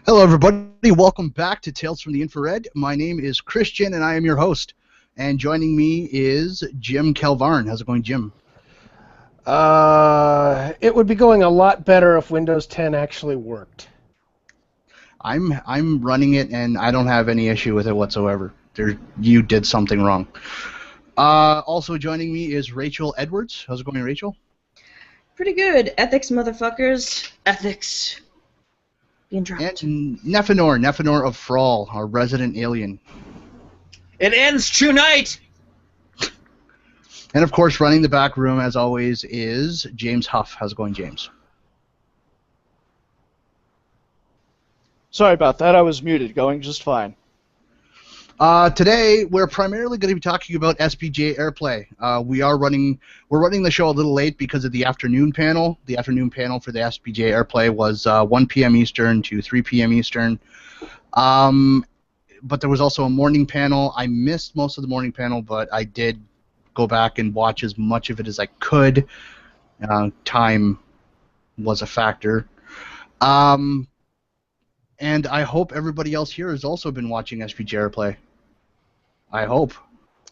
Hello, everybody. Welcome back to Tales from the Infrared. My name is Christian, and I am your host. And joining me is Jim Calvarn. How's it going, Jim? It would be going a lot better if Windows 10 actually worked. I'm running it, and I don't have any issue with it whatsoever. You did something wrong. Also joining me is Rachel Edwards. How's it going, Rachel? Pretty good. Ethics, motherfuckers. Ethics. Being dropped. And Nephenor of Frawl, our resident alien. It ends tonight! And of course, running the back room, as always, is James Huff. How's it going, James? Sorry about that, I was muted, going just fine. Today, we're primarily going to be talking about SPJ AirPlay. We're running the show a little late because of the afternoon panel. The afternoon panel for the SPJ AirPlay was 1 p.m. Eastern to 3 p.m. Eastern. But there was also a morning panel. I missed most of the morning panel, but I did go back and watch as much of it as I could. Time was a factor. And I hope everybody else here has also been watching SPJ AirPlay. I hope.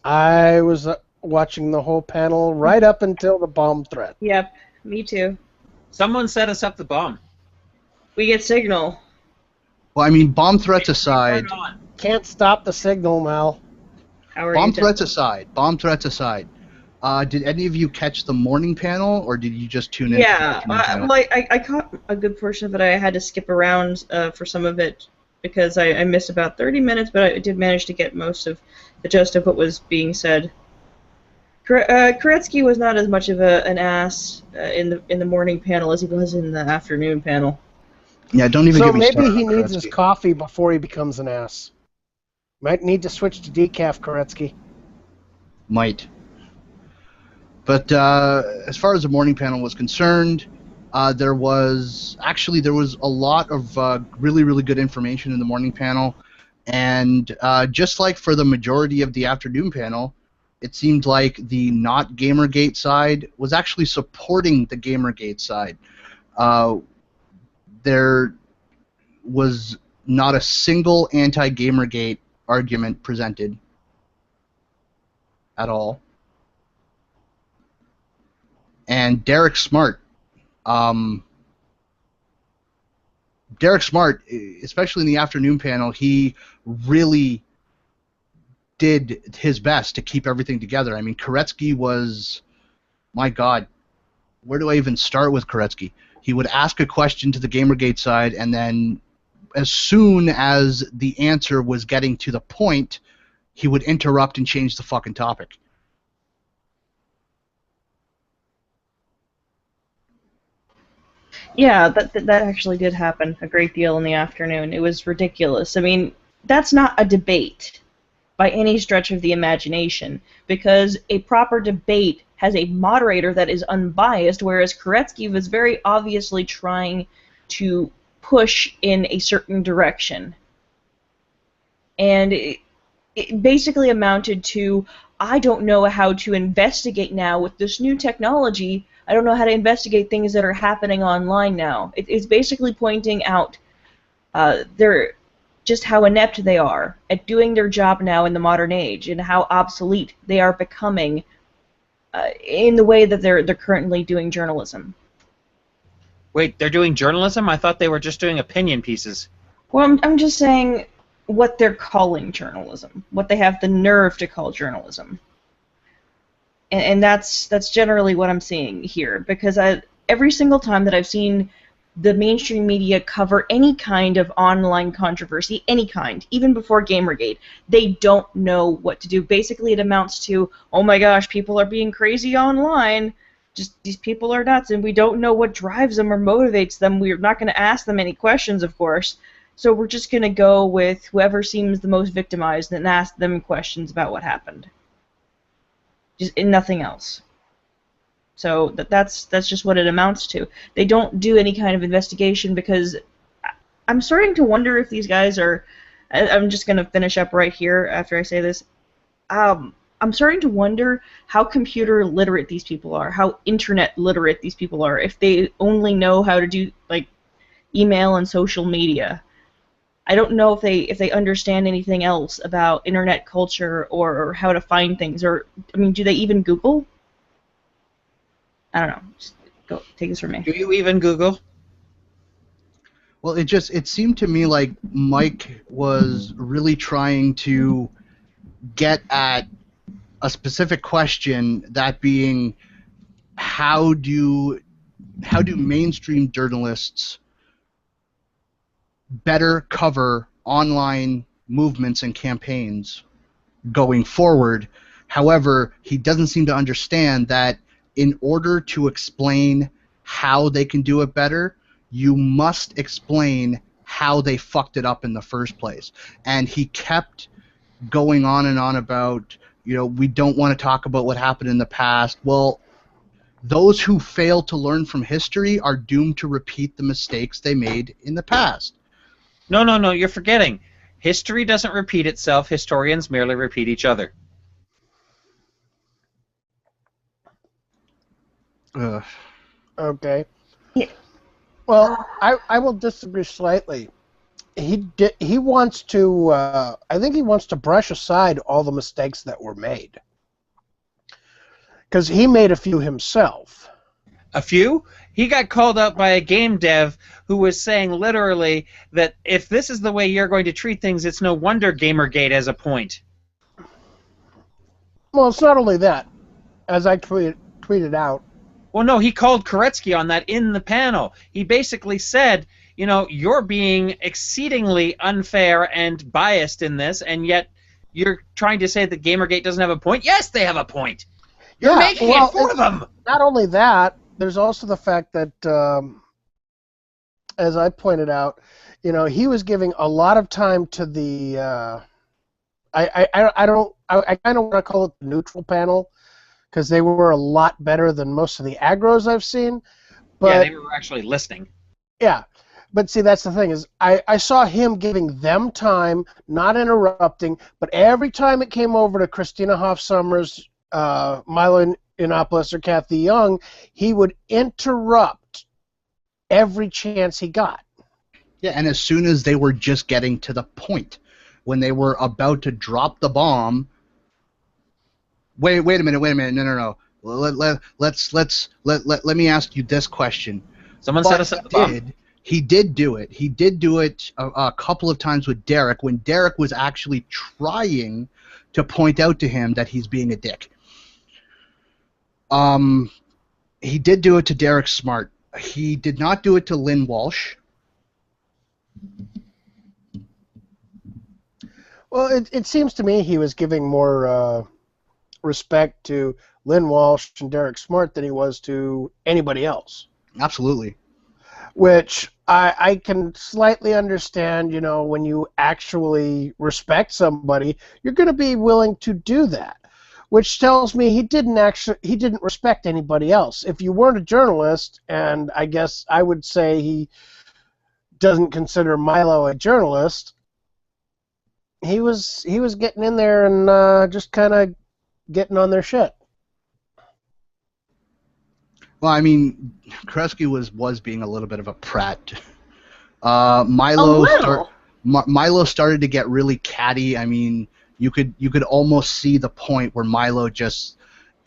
I was watching the whole panel right up until the bomb threat. Yep, me too. Someone set us up the bomb. We get signal. Well, I mean, bomb threats aside. Can't stop the signal, Mal. Bomb threats aside. Did any of you catch the morning panel, or did you just tune in? Yeah, I caught a good portion of it. I had to skip around for some of it because I missed about 30 minutes, but I did manage to get most of the gist of what was being said. Koretsky was not as much of an ass in the morning panel as he was in the afternoon panel. Yeah, don't even get me started. So maybe he needs Koretsky. his coffee before he becomes an ass. Might need to switch to decaf, Koretsky. Might. But as far as the morning panel was concerned, there was a lot of really, really good information in the morning panel. And just like for the majority of the afternoon panel, it seemed like the not Gamergate side was actually supporting the Gamergate side. There was not a single anti-Gamergate argument presented at all. And Derek Smart, especially in the afternoon panel, he really did his best to keep everything together. I mean, Koretsky was, my God, where do I even start with Koretsky? He would ask a question to the Gamergate side, and then as soon as the answer was getting to the point, he would interrupt and change the fucking topic. Yeah, that actually did happen a great deal in the afternoon. It was ridiculous. I mean, that's not a debate by any stretch of the imagination, because a proper debate has a moderator that is unbiased, whereas Koretsky was very obviously trying to push in a certain direction. And it basically amounted to, I don't know how to investigate now with this new technology. I don't know how to investigate things that are happening online now. It's basically pointing out just how inept they are at doing their job now in the modern age, and how obsolete they are becoming in the way that they're currently doing journalism. Wait, they're doing journalism? I thought they were just doing opinion pieces. Well, I'm just saying what they're calling journalism, what they have the nerve to call journalism. And that's generally what I'm seeing here, because every single time that I've seen the mainstream media cover any kind of online controversy, any kind, even before Gamergate, they don't know what to do. Basically, it amounts to, oh my gosh, people are being crazy online. Just these people are nuts, and we don't know what drives them or motivates them. We're not going to ask them any questions, of course. So we're just going to go with whoever seems the most victimized and ask them questions about what happened. Just nothing else. So that's just what it amounts to. They don't do any kind of investigation, because I'm starting to wonder if these guys are. I'm just going to finish up right here after I say this. I'm starting to wonder how computer literate these people are, how internet literate these people are, if they only know how to do like email and social media. I don't know if they understand anything else about internet culture or how to find things, or I mean, do they even Google? I don't know. Just go take this from me. Do you even Google? Well, it seemed to me like Mike was really trying to get at a specific question, that being how do mainstream journalists better cover online movements and campaigns going forward. However, he doesn't seem to understand that in order to explain how they can do it better, you must explain how they fucked it up in the first place. And he kept going on and on about, we don't want to talk about what happened in the past. Well, those who fail to learn from history are doomed to repeat the mistakes they made in the past. No, you're forgetting. History doesn't repeat itself. Historians merely repeat each other. Okay. Yeah. Well, I will disagree slightly. He wants to. I think he wants to brush aside all the mistakes that were made, because he made a few himself. A few? He got called out by a game dev who was saying literally that if this is the way you're going to treat things, it's no wonder Gamergate has a point. Well, it's not only that. As I tweeted out. Well, no, he called Koretsky on that in the panel. He basically said, you're being exceedingly unfair and biased in this, and yet you're trying to say that Gamergate doesn't have a point? Yes, they have a point. You're making it for them. Not only that, there's also the fact that, as I pointed out, he was giving a lot of time to the. I kind of want to call it the neutral panel, because they were a lot better than most of the aggros I've seen. But, yeah, they were actually listening. Yeah, but see, that's the thing is, I saw him giving them time, not interrupting, but every time it came over to Christina Hoff-Sommers, Milo Yiannopoulos, or Kathy Young, he would interrupt every chance he got. Yeah, and as soon as they were just getting to the point, when they were about to drop the bomb, wait a minute, no. Let me ask you this question. Someone set us up the bomb. He did do it. He did do it a couple of times with Derek, when Derek was actually trying to point out to him that he's being a dick. He did do it to Derek Smart. He did not do it to Lynn Walsh. Well, it seems to me he was giving more respect to Lynn Walsh and Derek Smart than he was to anybody else. Absolutely. Which I can slightly understand, when you actually respect somebody, you're going to be willing to do that. Which tells me he didn't respect anybody else. If you weren't a journalist, and I guess I would say he doesn't consider Milo a journalist, he was getting in there and just kind of getting on their shit. Well, I mean, Koretsky was being a little bit of a prat. Milo started to get really catty. I mean, you could almost see the point where Milo just,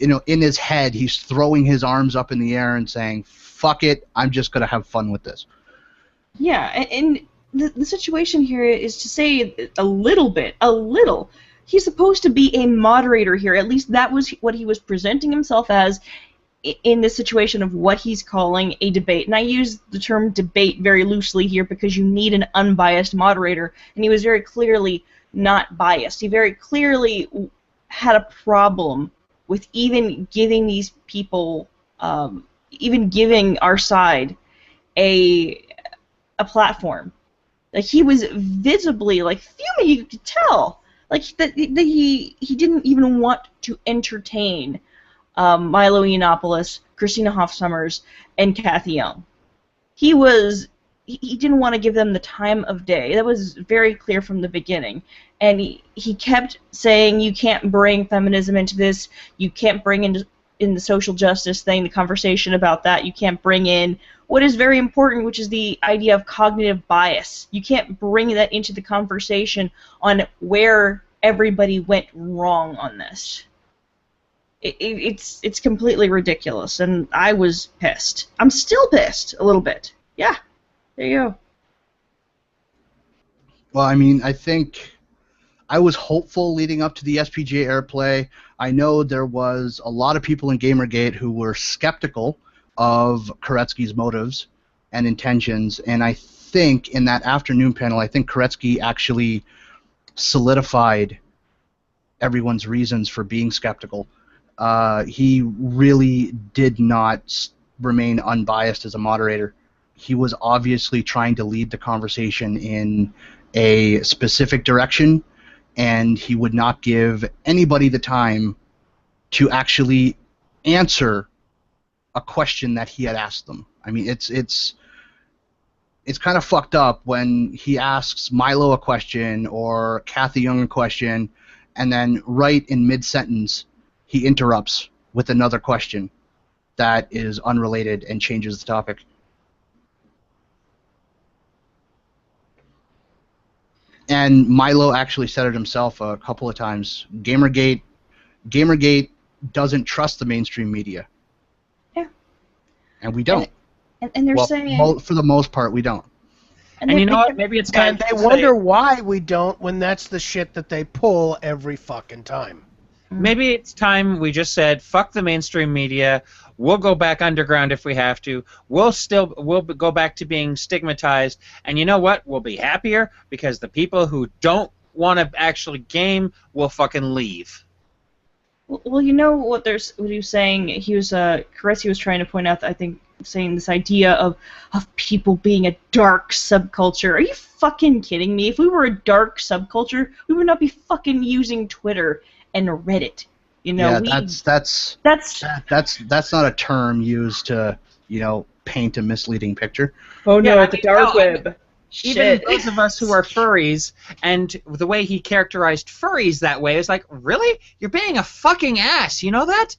in his head, he's throwing his arms up in the air and saying, "Fuck it, I'm just gonna have fun with this." Yeah, and the situation here is to say a little. He's supposed to be a moderator here. At least that was what he was presenting himself as in this situation of what he's calling a debate. And I use the term debate very loosely here because you need an unbiased moderator, and he was very clearly not biased. He very clearly had a problem with even giving these people, even giving our side a platform. Like, he was visibly, fuming. You could tell. That he didn't even want to entertain Milo Yiannopoulos, Christina Hoff-Sommers, and Kathy Young. He didn't want to give them the time of day. That was very clear from the beginning. And he kept saying, you can't bring feminism into this, you can't bring it in the social justice thing, the conversation about that. You can't bring in what is very important, which is the idea of cognitive bias. You can't bring that into the conversation on where everybody went wrong on this. It's completely ridiculous, and I was pissed. I'm still pissed a little bit. Yeah, there you go. Well, I mean, I think I was hopeful leading up to the SPJ AirPlay. I know there was a lot of people in Gamergate who were skeptical of Koretsky's motives and intentions, and I think in that afternoon panel, I think Koretsky actually solidified everyone's reasons for being skeptical. He really did not remain unbiased as a moderator. He was obviously trying to lead the conversation in a specific direction, and he would not give anybody the time to actually answer a question that he had asked them. I mean, it's kind of fucked up when he asks Milo a question or Kathy Young a question, and then right in mid-sentence, he interrupts with another question that is unrelated and changes the topic. And Milo actually said it himself a couple of times. Gamergate doesn't trust the mainstream media. Yeah. And we don't. And they're saying... for the most part, we don't. And you know what? Maybe it's time and they wonder why we don't when that's the shit that they pull every fucking time. Maybe it's time we just said, fuck the mainstream media. We'll go back underground if we have to. We'll go back to being stigmatized. And you know what? We'll be happier because the people who don't want to actually game will fucking leave. Well, you know what he was saying. He was Koretsky was trying to point out, I think, saying this idea of people being a dark subculture. Are you fucking kidding me? If we were a dark subculture, we would not be fucking using Twitter and Reddit. You know, yeah, that's not a term used to, you know, paint a misleading picture. Oh no, Yeah, the dark web. Even those of us who are furries, and the way he characterized furries that way is like, really? You're being a fucking ass, you know that?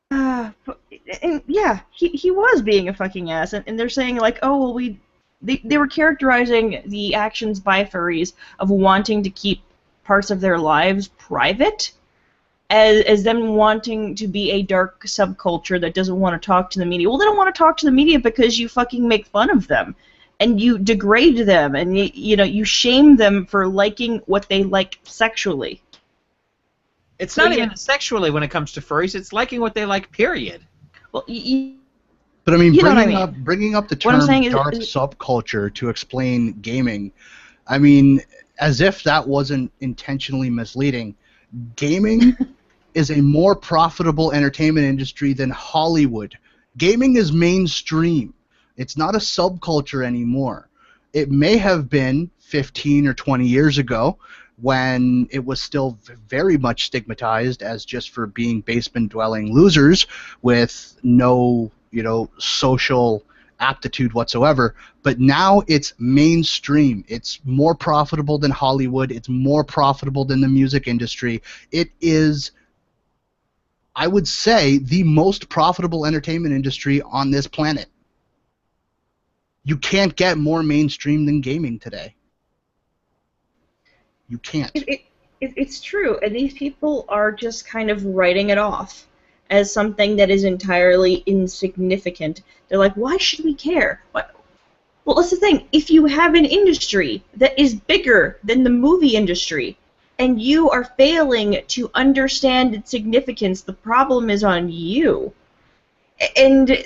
And yeah, he was being a fucking ass, and they're saying like, oh well, they were characterizing the actions by furries of wanting to keep parts of their lives private as them wanting to be a dark subculture that doesn't want to talk to the media. Well, they don't want to talk to the media because you fucking make fun of them and you degrade them and you shame them for liking what they like sexually. It's not even sexually when it comes to furries. It's liking what they like, period. Well, but I mean, bringing bringing up the term dark subculture to explain gaming, I mean, as if that wasn't intentionally misleading, gaming is a more profitable entertainment industry than Hollywood. Gaming is mainstream. It's not a subculture anymore. It may have been 15 or 20 years ago when it was still very much stigmatized as just for being basement-dwelling losers with no, social aptitude whatsoever, but now it's mainstream. It's more profitable than Hollywood. It's more profitable than the music industry. It is, I would say, the most profitable entertainment industry on this planet. You can't get more mainstream than gaming today. You can't. It's true, and these people are just kind of writing it off as something that is entirely insignificant. They're like, why should we care? What? Well, that's the thing. If you have an industry that is bigger than the movie industry, and you are failing to understand its significance, the problem is on you. And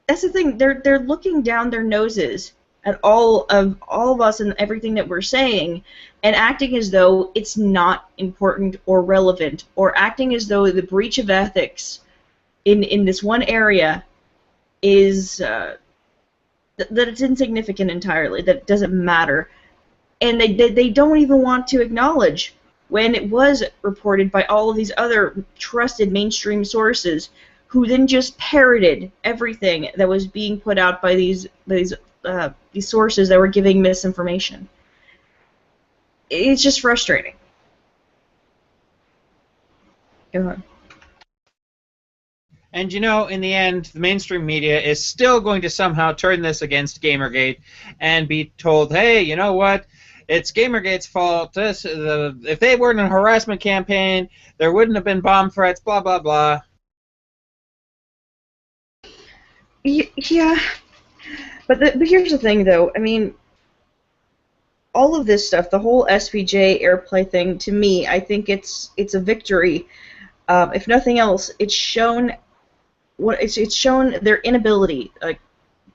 that's the thing. They're looking down their noses at all of us and everything that we're saying, and acting as though it's not important or relevant, or acting as though the breach of ethics in this one area is that it's insignificant entirely, that it doesn't matter, and they don't even want to acknowledge when it was reported by all of these other trusted mainstream sources, who then just parroted everything that was being put out by these sources that were giving misinformation. It's just frustrating. Go ahead. And you know, in the end, the mainstream media is still going to somehow turn this against Gamergate and be told, hey, you know what? It's Gamergate's fault. If they weren't in a harassment campaign, there wouldn't have been bomb threats, blah, blah, blah. Yeah. But here's the thing, though. I mean, all of this stuff, the whole SPJ AirPlay thing, to me, I think it's a victory. If nothing else, it's shown their inability, like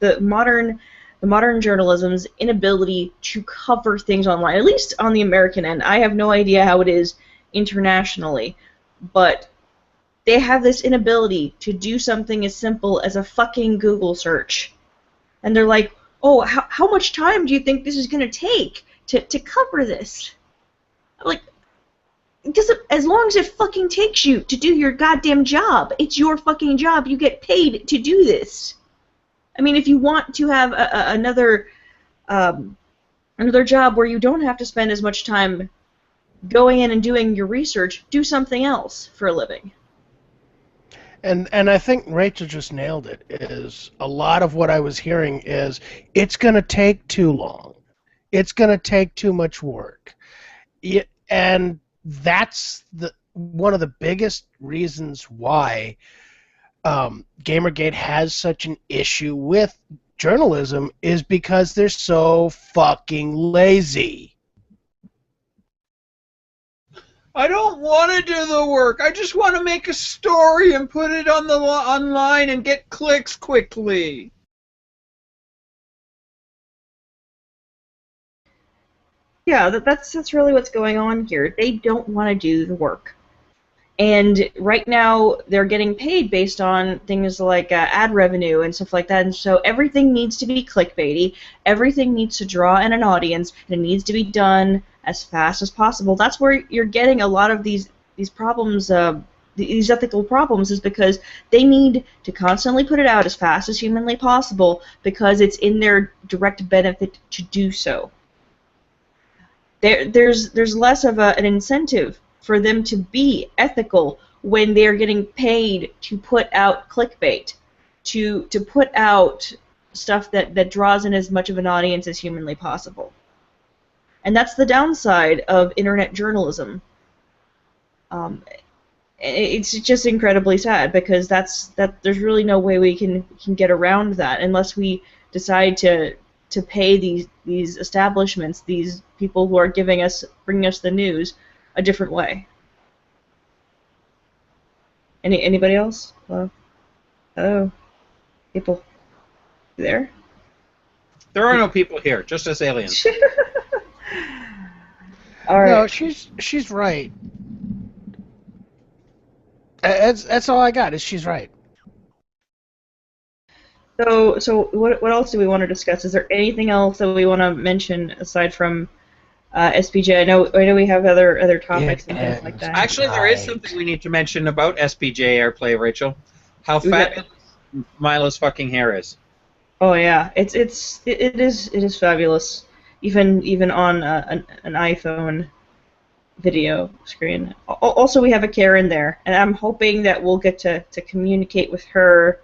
the modern journalism's inability to cover things online. At least on the American end, I have no idea how it is internationally, but they have this inability to do something as simple as a fucking Google search, and they're like, oh, how much time do you think this is going to take to cover this? Like, because as long as it fucking takes you to do your goddamn job, it's your fucking job. You get paid to do this. I mean, if you want to have another job where you don't have to spend as much time going in and doing your research, do something else for a living. And I think Rachel just nailed it. Is a lot of what I was hearing is it's going to take too long. It's going to take too much work. And that's one of the biggest reasons why Gamergate has such an issue with journalism, is because they're so fucking lazy. I don't want to do the work. I just want to make a story and put it on online and get clicks quickly. Yeah, that's really what's going on here. They don't want to do the work. And right now, they're getting paid based on things like ad revenue and stuff like that, and so everything needs to be clickbaity, everything needs to draw in an audience, and it needs to be done as fast as possible. That's where you're getting a lot of these problems, these ethical problems, is because they need to constantly put it out as fast as humanly possible because it's in their direct benefit to do so. There's less of an incentive for them to be ethical when they're getting paid to put out clickbait, to put out stuff that draws in as much of an audience as humanly possible. And that's the downside of internet journalism. It's just incredibly sad because there's really no way we can get around that unless we decide to pay these establishments, these people who are bringing us the news, a different way. Anybody else? Hello, people. You there? There are no people here, just us aliens. All right. No, she's right. That's all I got. Is she's right. So what else do we want to discuss? Is there anything else that we want to mention aside from SPJ? I know we have other topics and things like that. Actually, there is something we need to mention about SPJ AirPlay, Rachel. How fabulous Milo's fucking hair is. Oh yeah, it is fabulous. Even on an iPhone video screen. Also, we have a Karen there, and I'm hoping that we'll get to communicate with her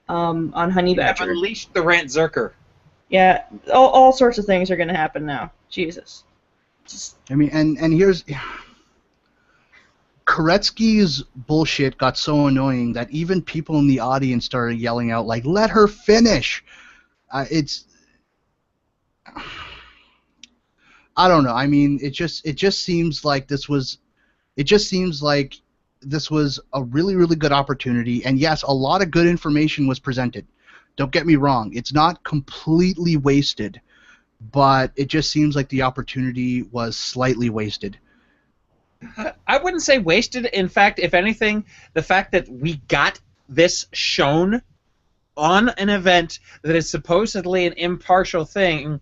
on Honey Badger. Have unleashed the Rant Zerker. Yeah, all sorts of things are going to happen now. Jesus. I mean, and here's... Koretsky's bullshit got so annoying that even people in the audience started yelling out, like, let her finish! It's... I don't know. I mean, it just seems like this was... It just seems like this was a really, really good opportunity, and yes, a lot of good information was presented. Don't get me wrong. It's not completely wasted, but it just seems like the opportunity was slightly wasted. I wouldn't say wasted. In fact, if anything, the fact that we got this shown on an event that is supposedly an impartial thing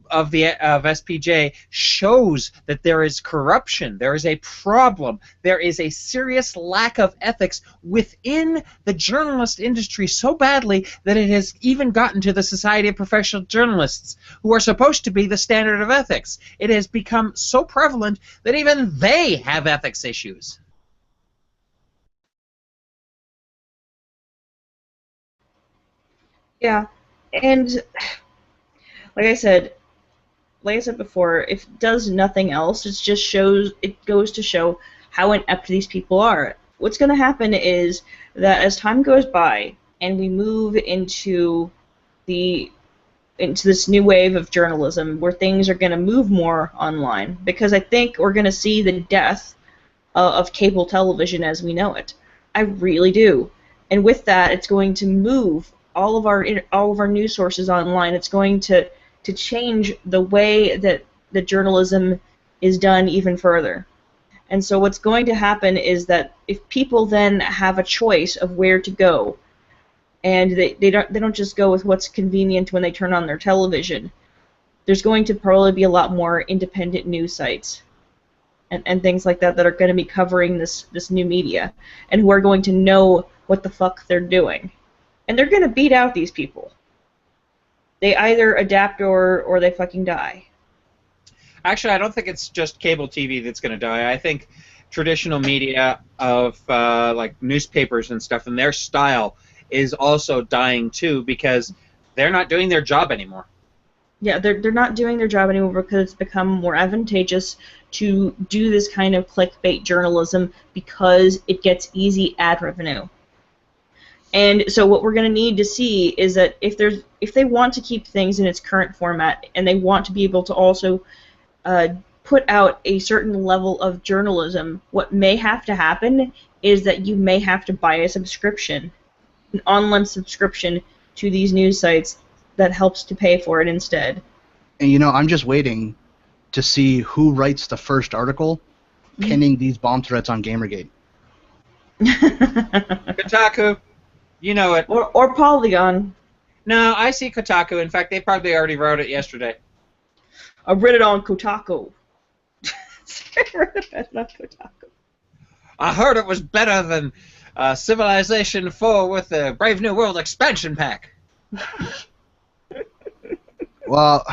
of SPJ shows that there is corruption, there is a problem, there is a serious lack of ethics within the journalist industry so badly that it has even gotten to the Society of Professional Journalists, who are supposed to be the standard of ethics. It has become so prevalent that even they have ethics issues. Yeah, and like I said, before, if it does nothing else, it goes to show how inept these people are. What's going to happen is that as time goes by and we move into this new wave of journalism where things are going to move more online, because I think we're going to see the death of cable television as we know it. I really do. And with that, it's going to move all of our news sources online. It's going to change the way that the journalism is done even further. And so what's going to happen is that if people then have a choice of where to go, and they don't just go with what's convenient when they turn on their television, there's going to probably be a lot more independent news sites and things like that are going to be covering this new media, and who are going to know what the fuck they're doing. And they're going to beat out these people. They either adapt or they fucking die. Actually, I don't think it's just cable TV that's going to die. I think traditional media of like newspapers and stuff and their style is also dying too, because they're not doing their job anymore. Yeah, they're not doing their job anymore because it's become more advantageous to do this kind of clickbait journalism because it gets easy ad revenue. And so what we're going to need to see is that if they want to keep things in its current format and they want to be able to also put out a certain level of journalism, what may have to happen is that you may have to buy a subscription, an online subscription to these news sites that helps to pay for it instead. And I'm just waiting to see who writes the first article pinning these bomb threats on Gamergate. Kotaku, you know it. Or Polygon. No, I see Kotaku. In fact, they probably already wrote it yesterday. I read it on Kotaku. I read it on Kotaku. I heard it was better than Civilization 4 with the Brave New World expansion pack. Well,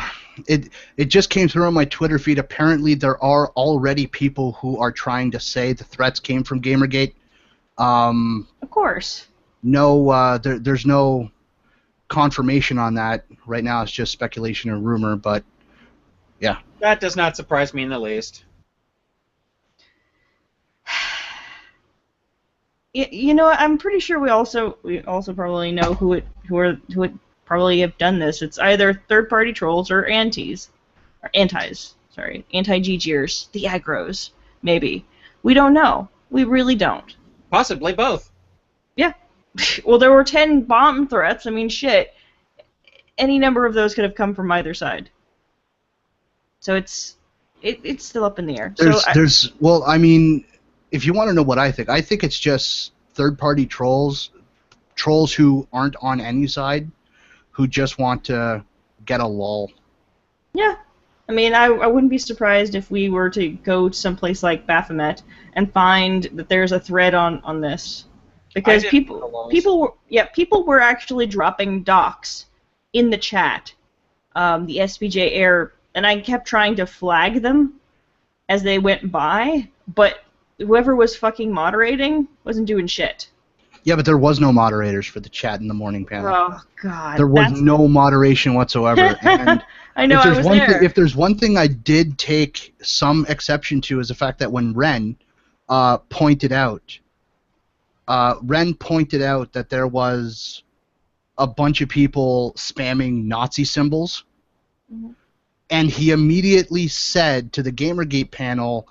it just came through on my Twitter feed. Apparently, there are already people who are trying to say the threats came from Gamergate. Of course. No, there's no confirmation on that right now. It's just speculation and rumor, but yeah. That does not surprise me in the least. I'm pretty sure we also probably know who it probably have done this. It's either third-party trolls or antis, anti-GGers, the aggros, maybe. We don't know. We really don't. Possibly both. Yeah. Well, there were 10 bomb threats. I mean, shit. Any number of those could have come from either side. So it's still up in the air. Well, I mean, if you want to know what I think it's just third-party trolls who aren't on any side, who just want to get a lull. Yeah. I mean, I wouldn't be surprised if we were to go to someplace like Baphomet and find that there's a thread on this. Because people were actually dropping docs in the chat, the SPJ Air, and I kept trying to flag them as they went by, but whoever was fucking moderating wasn't doing shit. Yeah, but there was no moderators for the chat in the morning panel. Oh, God. There was no moderation whatsoever. And I know, I was there. If there's one thing I did take some exception to is the fact that when Ren pointed out that there was a bunch of people spamming Nazi symbols, and he immediately said to the Gamergate panel,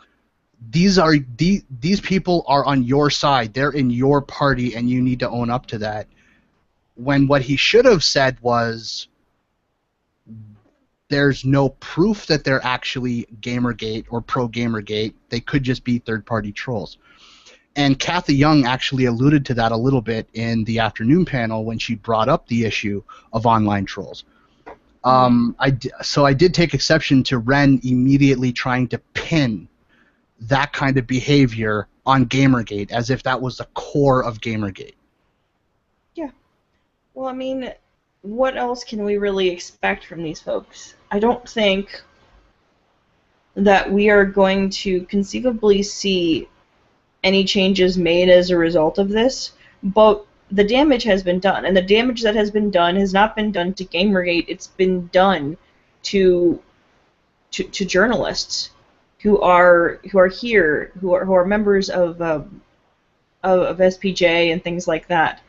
these people are on your side. They're in your party, and you need to own up to that. When what he should have said was, there's no proof that they're actually Gamergate or pro-Gamergate. They could just be third-party trolls. And Kathy Young actually alluded to that a little bit in the afternoon panel when she brought up the issue of online trolls. So I did take exception to Ren immediately trying to pin that kind of behavior on Gamergate, as if that was the core of Gamergate. Yeah. Well, I mean, what else can we really expect from these folks? I don't think that we are going to conceivably see any changes made as a result of this, but the damage has been done, and the damage that has been done has not been done to Gamergate. It's been done to journalists who are here, who are members of SPJ and things like that,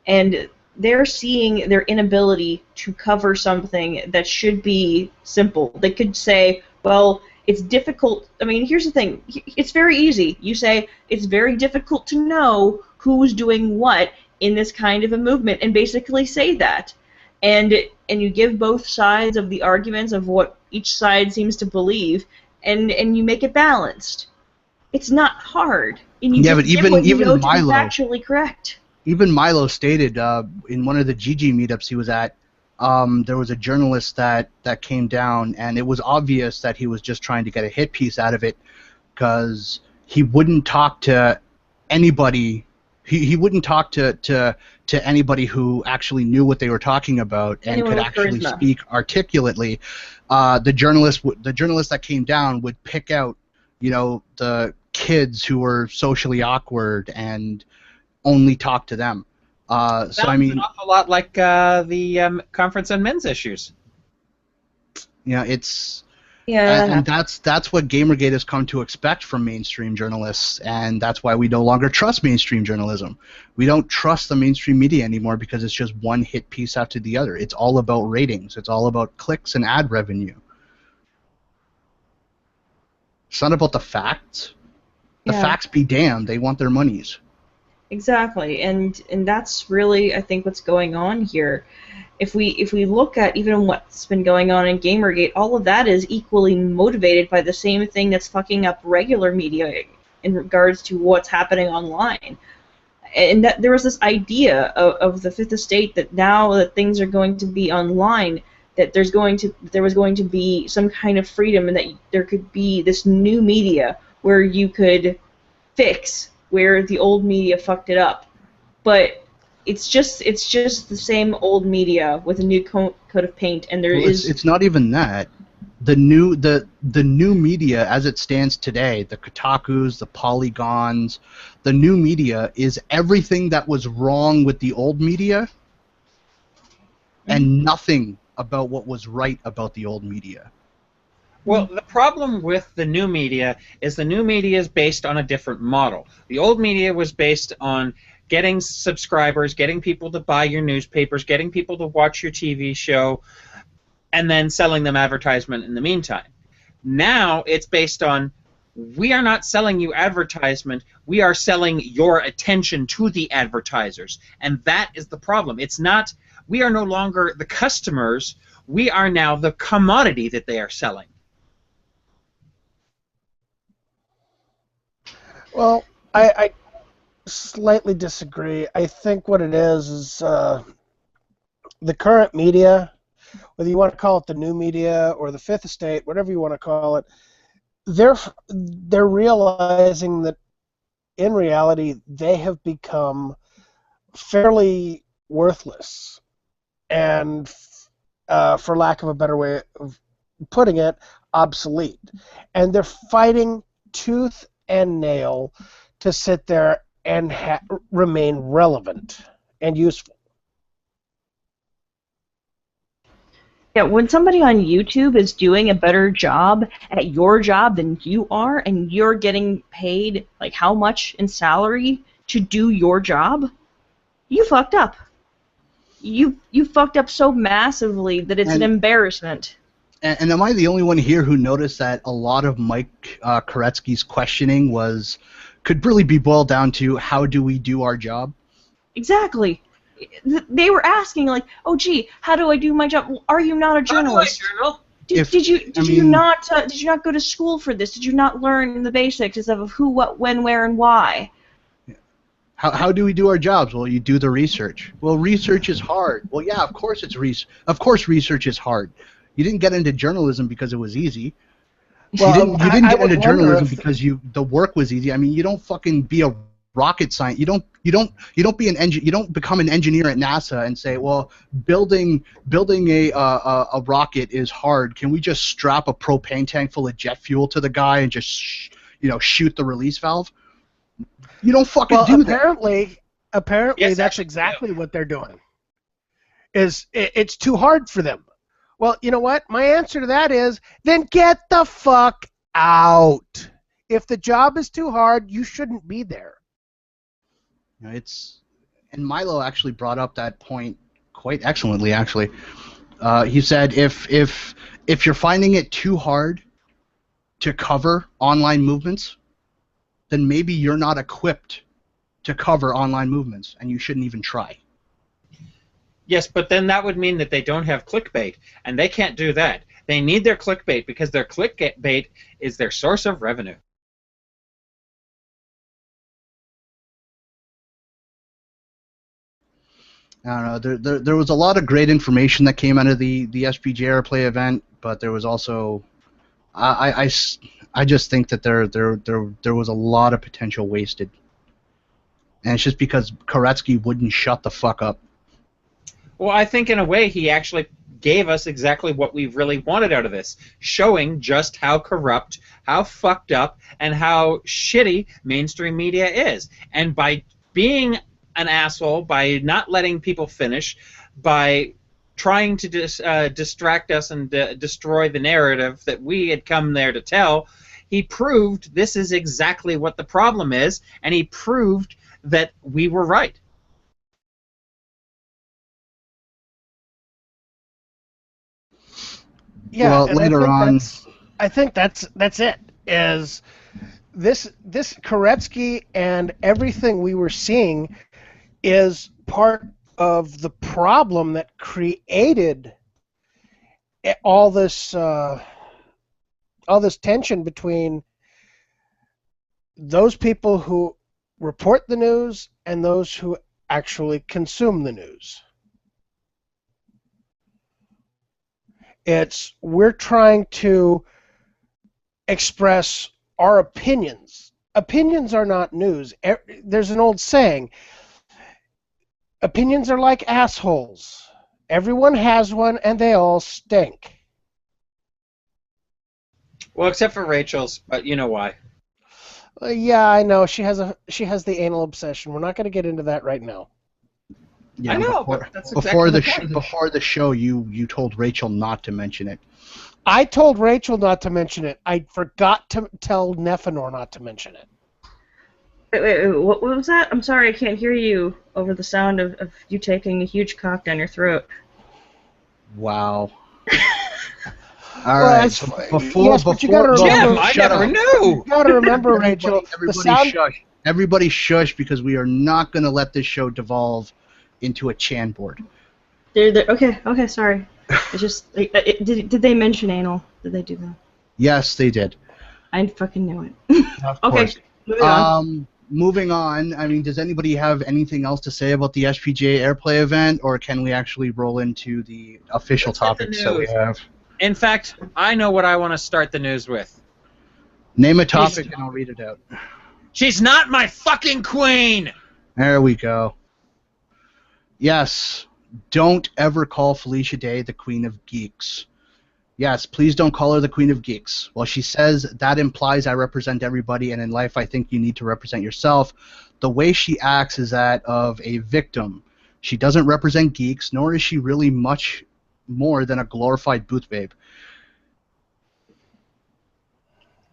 and they're seeing their inability to cover something that should be simple. They could say, well, it's difficult. I mean, here's the thing. It's very easy. You say it's very difficult to know who's doing what in this kind of a movement, and basically say that. And you give both sides of the arguments of what each side seems to believe, and you make it balanced. It's not hard. And you Yeah, just but give what you even know to be Milo, factually correct. even Milo stated in one of the GG meetups he was at, there was a journalist that came down, and it was obvious that he was just trying to get a hit piece out of it, because he wouldn't talk to anybody. He wouldn't talk to anybody who actually knew what they were talking about and Anyone could with actually charisma. speak articulately. The journalist that came down would pick out, the kids who were socially awkward and only talk to them. So I Sounds mean, an awful lot like the conference on men's issues. it's Yeah. and that's what Gamergate has come to expect from mainstream journalists, and that's why we no longer trust mainstream journalism. We don't trust the mainstream media anymore because it's just one hit piece after the other. It's all about ratings. It's all about clicks and ad revenue. It's not about the facts. The Yeah. facts be damned. They want their monies. Exactly, and that's really, I think, what's going on here. If we look at even what's been going on in Gamergate, all of that is equally motivated by the same thing that's fucking up regular media in regards to what's happening online. And that there was this idea of the Fifth Estate that now that things are going to be online, that there was going to be some kind of freedom, and that there could be this new media where you could fix where the old media fucked it up. But it's just the same old media with a new coat of paint, and It's not even that. The new media as it stands today, the Kotakus, the Polygons, the new media is everything that was wrong with the old media, and nothing about what was right about the old media. Well, the problem with the new media is the new media is based on a different model. The old media was based on getting subscribers, getting people to buy your newspapers, getting people to watch your TV show, and then selling them advertisement in the meantime. Now it's based on, we are not selling you advertisement, we are selling your attention to the advertisers. And that is the problem. It's not, we are no longer the customers, we are now the commodity that they are selling. Well, I slightly disagree. I think what it is the current media, whether you want to call it the new media or the Fifth Estate, whatever you want to call it, they're realizing that in reality they have become fairly worthless, and for lack of a better way of putting it, obsolete. And they're fighting tooth and nail to sit there and remain relevant and useful. Yeah, when somebody on YouTube is doing a better job at your job than you are, and you're getting paid like how much in salary to do your job, you fucked up. You fucked up so massively that it's an embarrassment. And am I the only one here who noticed that a lot of Mike Koretsky's questioning could really be boiled down to, how do we do our job? Exactly. They were asking, like, oh gee, how do I do my job? Are you not a journalist? Did you not go to school for this? Did you not learn the basics of who, what, when, where, and why? How do we do our jobs? Well, you do the research. Well, research is hard. Well, yeah, of course research is hard. You didn't get into journalism because it was easy. Well, you didn't get into journalism if, because the work was easy. I mean, you don't fucking be a rocket scientist. You don't become an engineer at NASA and say, well, building a rocket is hard. Can we just strap a propane tank full of jet fuel to the guy and just shoot the release valve? You don't fucking do that. Apparently, Yes, that's actually, exactly what they're doing. It's too hard for them. Well, you know what? My answer to that is, then get the fuck out. If the job is too hard, you shouldn't be there. You know, and Milo actually brought up that point quite excellently. Actually, he said if you're finding it too hard to cover online movements, then maybe you're not equipped to cover online movements, and you shouldn't even try. Yes, but then that would mean that they don't have clickbait, and they can't do that. They need their clickbait because their clickbait is their source of revenue. I don't know. There was a lot of great information that came out of the SPJ AirPlay event, but there was also, I just think that there was a lot of potential wasted, and it's just because Koretsky wouldn't shut the fuck up. Well, I think in a way he actually gave us exactly what we really wanted out of this, showing just how corrupt, how fucked up, and how shitty mainstream media is. And by being an asshole, by not letting people finish, by trying to distract us and destroy the narrative that we had come there to tell, he proved this is exactly what the problem is, and he proved that we were right. Yeah, Well, and later on, I think that's it. Is this Koretsky and everything we were seeing is part of the problem that created all this tension between those people who report the news and those who actually consume the news. We're trying to express our opinions. Opinions are not news. There's an old saying, opinions are like assholes. Everyone has one and they all stink. Well, except for Rachel's, but you know why. Yeah, I know. She has the anal obsession. We're not going to get into that right now. yeah, I know, before, but that's before exactly the before the show, you told Rachel not to mention it. I told Rachel not to mention it. I forgot to tell Nephenor not to mention it. Wait, what was that? I'm sorry, I can't hear you over the sound of you taking a huge cock down your throat. Wow. All right. So but you gotta remember, Jim, I never knew. You gotta remember, Rachel. Shush. Everybody shush, because we are not going to let this show devolve into a Chan board. Okay, sorry. It's just, did they mention anal? Did they do that? Yes, they did. I fucking knew it. Of Okay, course. moving on. Moving on, I mean, does anybody have anything else to say about the SPJ AirPlay event, or can we actually roll into the official topics that we have? In fact, I know what I want to start the news with. Name a topic and I'll read it out. She's not my fucking queen! There we go. Yes, don't ever call Felicia Day the Queen of Geeks. Yes, please don't call her the Queen of Geeks. Well, she says that implies I represent everybody, and in life I think you need to represent yourself. The way she acts is that of a victim. She doesn't represent geeks, nor is she really much more than a glorified booth babe.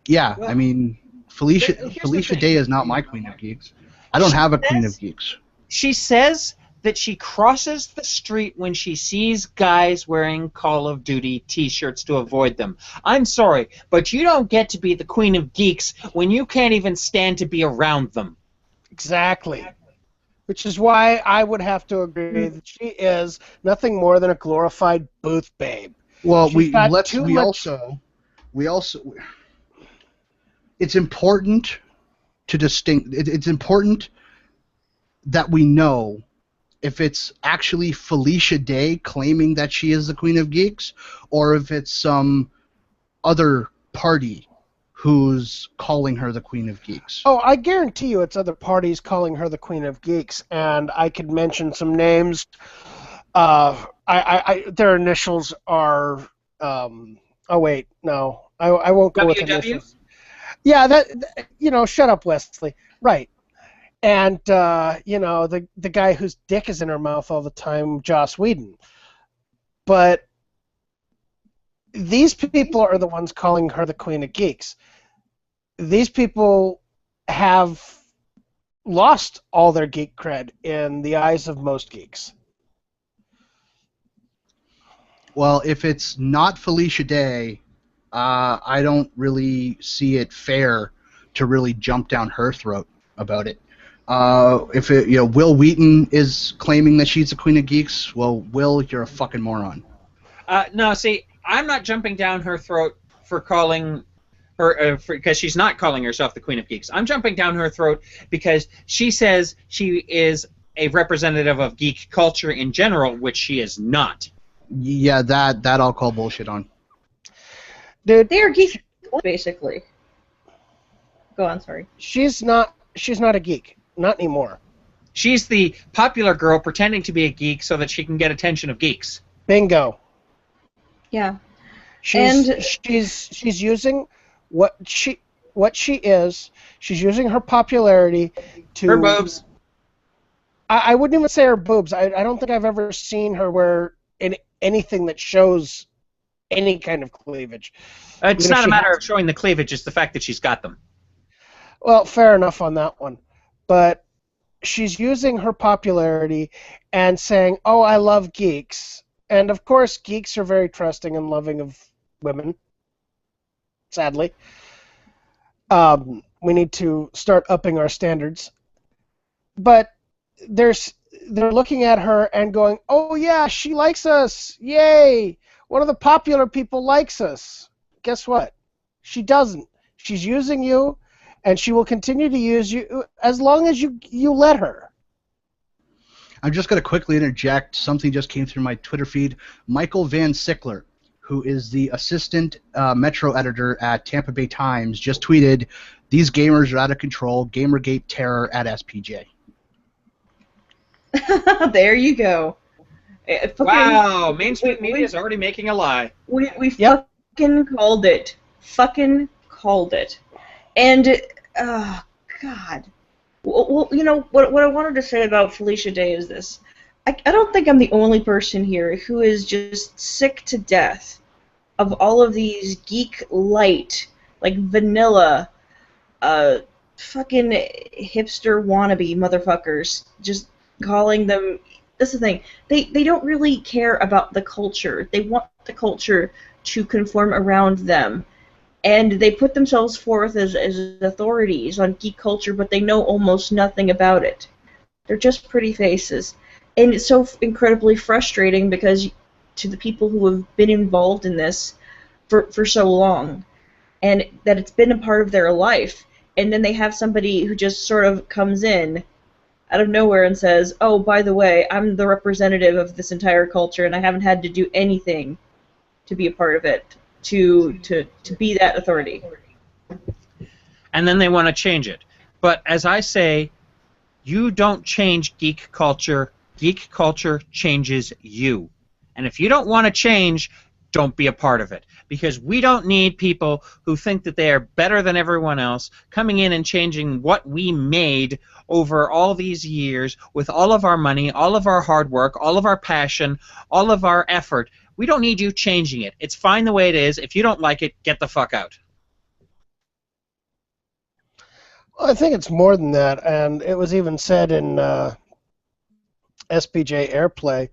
Yeah, Well, I mean, Felicia Day is not my Queen of Geeks. I don't have a Queen of Geeks. She says that she crosses the street when she sees guys wearing Call of Duty t-shirts to avoid them. I'm sorry, but you don't get to be the Queen of Geeks when you can't even stand to be around them. Exactly. Which is why I would have to agree that she is nothing more than a glorified booth babe. Well, it's important to it's important that we know if it's actually Felicia Day claiming that she is the Queen of Geeks, or if it's some other party who's calling her the Queen of Geeks. Oh, I guarantee you it's other parties calling her the Queen of Geeks, and I could mention some names. Their initials are. Oh wait, no, I won't go with initials. Yeah, shut up, Wesley. Right, and the guy whose dick is in her mouth all the time, Joss Whedon. But these people are the ones calling her the Queen of Geeks. These people have lost all their geek cred in the eyes of most geeks. Well, if it's not Felicia Day, I don't really see it fair to really jump down her throat about it. If Will Wheaton is claiming that she's the Queen of Geeks, well, Will, you're a fucking moron. No, see, I'm not jumping down her throat for calling her because she's not calling herself the Queen of Geeks. I'm jumping down her throat because she says she is a representative of geek culture in general, which she is not. Yeah, that I'll call bullshit on. Dude, They are geeks, basically. Go on, sorry. she's not a geek. Not anymore. She's the popular girl pretending to be a geek so that she can get attention of geeks. Bingo. Yeah. She's using what she is. She's using her popularity to Her boobs. I wouldn't even say her boobs. I don't think I've ever seen her wear anything that shows any kind of cleavage. It's not a matter of showing the cleavage, it's the fact that she's got them. Well, fair enough on that one. But she's using her popularity and saying, "Oh, I love geeks." And of course, geeks are very trusting and loving of women. Sadly. We need to start upping our standards. But they're looking at her and going, "Oh yeah, she likes us. Yay. One of the popular people likes us." Guess what? She doesn't. She's using you, and she will continue to use you as long as you let her. I'm just going to quickly interject. Something just came through my Twitter feed. Michael Van Sickler, who is the assistant Metro editor at Tampa Bay Times, just tweeted, "These gamers are out of control. Gamergate terror at SPJ." There you go. Wow, mainstream media is already making a lie. We fucking called it. Fucking called it. And, God. Well, you know, what I wanted to say about Felicia Day is this. I don't think I'm the only person here who is just sick to death of all of these geek light, like vanilla, fucking hipster wannabe motherfuckers, just calling them. That's the thing. They don't really care about the culture. They want the culture to conform around them. And they put themselves forth as authorities on geek culture, but they know almost nothing about it. They're just pretty faces. And it's so incredibly frustrating because to the people who have been involved in this for so long, and that it's been a part of their life, and then they have somebody who just sort of comes in out of nowhere and says, "Oh, by the way, I'm the representative of this entire culture, and I haven't had to do anything to be a part of it, to be that authority." And then they want to change it. But as I say, you don't change geek culture changes you. And if you don't want to change, don't be a part of it. Because we don't need people who think that they are better than everyone else coming in and changing what we made over all these years with all of our money, all of our hard work, all of our passion, all of our effort. We don't need you changing it. It's fine the way it is. If you don't like it, get the fuck out. Well, I think it's more than that, and it was even said in SPJ AirPlay.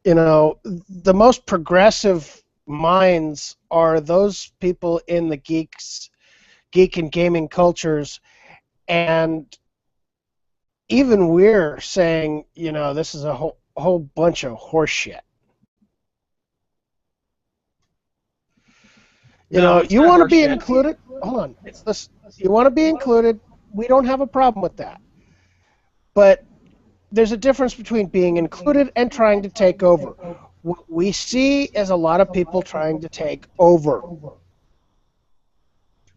You know, the most progressive minds are those people in the geek and gaming cultures, and even we're saying, you know, this is a whole bunch of horseshit. You know, you want to be included? Hold on. Listen, you want to be included? We don't have a problem with that. But there's a difference between being included and trying to take over. What we see is a lot of people trying to take over.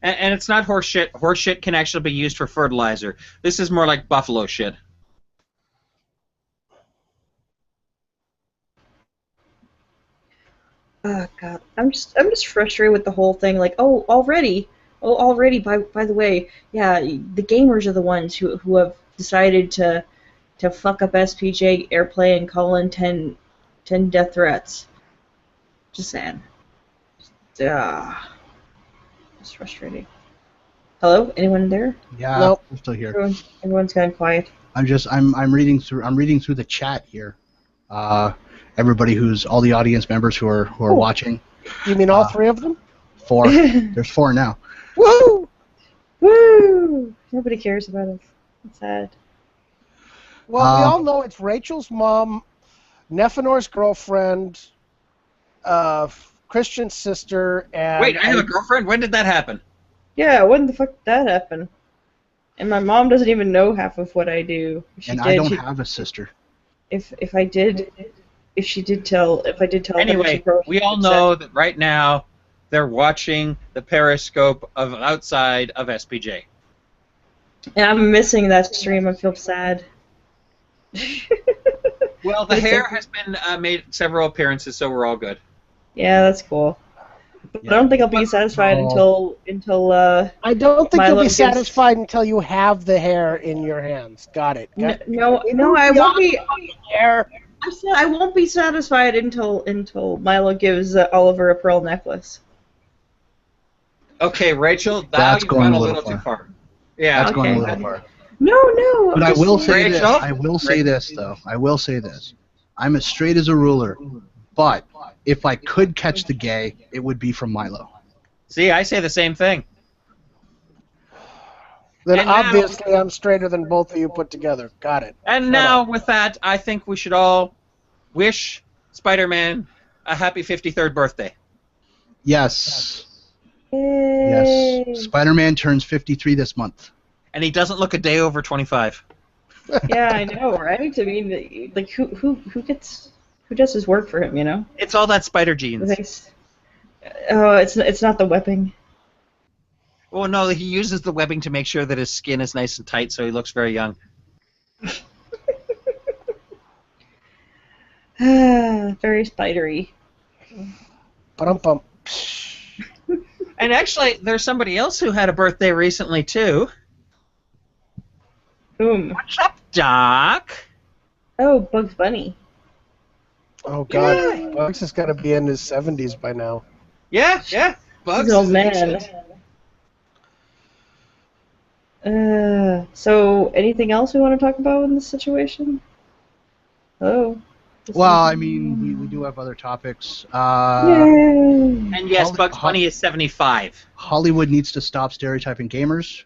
And it's not horse shit. Horse shit can actually be used for fertilizer. This is more like buffalo shit. Oh God, I'm just frustrated with the whole thing. Like, already. By the way, yeah, the gamers are the ones who have decided to fuck up SPJ AirPlay and call in 10 death threats. Just saying. It's frustrating. Hello? Anyone there? Yeah, Nope. I'm still here. Everyone's gone quiet. I'm reading through the chat here. Everybody all the audience members who are watching. You mean all three of them? 4. There's 4 now. Woo! Woo! Nobody cares about us. It's sad. Well, we all know it's Rachel's mom, Nephinor's girlfriend, Christian's sister, and... Wait, I have a girlfriend? When did that happen? Yeah, when the fuck did that happen? And my mom doesn't even know half of what I do. If she And did, I don't have a sister. If I did tell Anyway, we all know that right now they're watching the periscope of outside of SPJ. And I'm missing that stream. I feel sad. Well, the hair has been made several appearances, so we're all good. Yeah, that's cool. But I don't think I'll be satisfied until I don't think Milo you'll be gives- satisfied until you have the hair in your hands. Got it. no, I won't be. Hair. I said I won't be satisfied until Milo gives Oliver a pearl necklace. Okay, Rachel, now That's you've going gone a a little little too far. far. Yeah. That's going a Okay. little far. No. But I will say this. Rachel? I will say this though. I will say this. I'm as straight as a ruler, but if I could catch the gay, it would be from Milo. See, I say the same thing. Then And now- obviously I'm straighter than both of you put together. Got it. And Shut now, up. with that, I think we should all wish Spider-Man a happy 53rd birthday. Yes. Yay. Yes. Spider-Man turns 53 this month. And he doesn't look a day over 25. Yeah, I know, right? I mean, like who does his work for him? You know? It's all that spider genes. Oh, it's not the webbing. Well, no, he uses the webbing to make sure that his skin is nice and tight, so he looks very young. Very spidery. Ba-dum-bum. And actually, there's somebody else who had a birthday recently, too. Boom. What's up, Doc? Oh, Bugs Bunny. Oh God, Yeah. Bugs has got to be in his 70s by now. Yeah. Bugs He's an old is man. ancient. So, anything else we want to talk about in this situation? Oh. Well, I mean, we do have other topics. Yay. And yes, Bugs Bunny is 75. Hollywood needs to stop stereotyping gamers.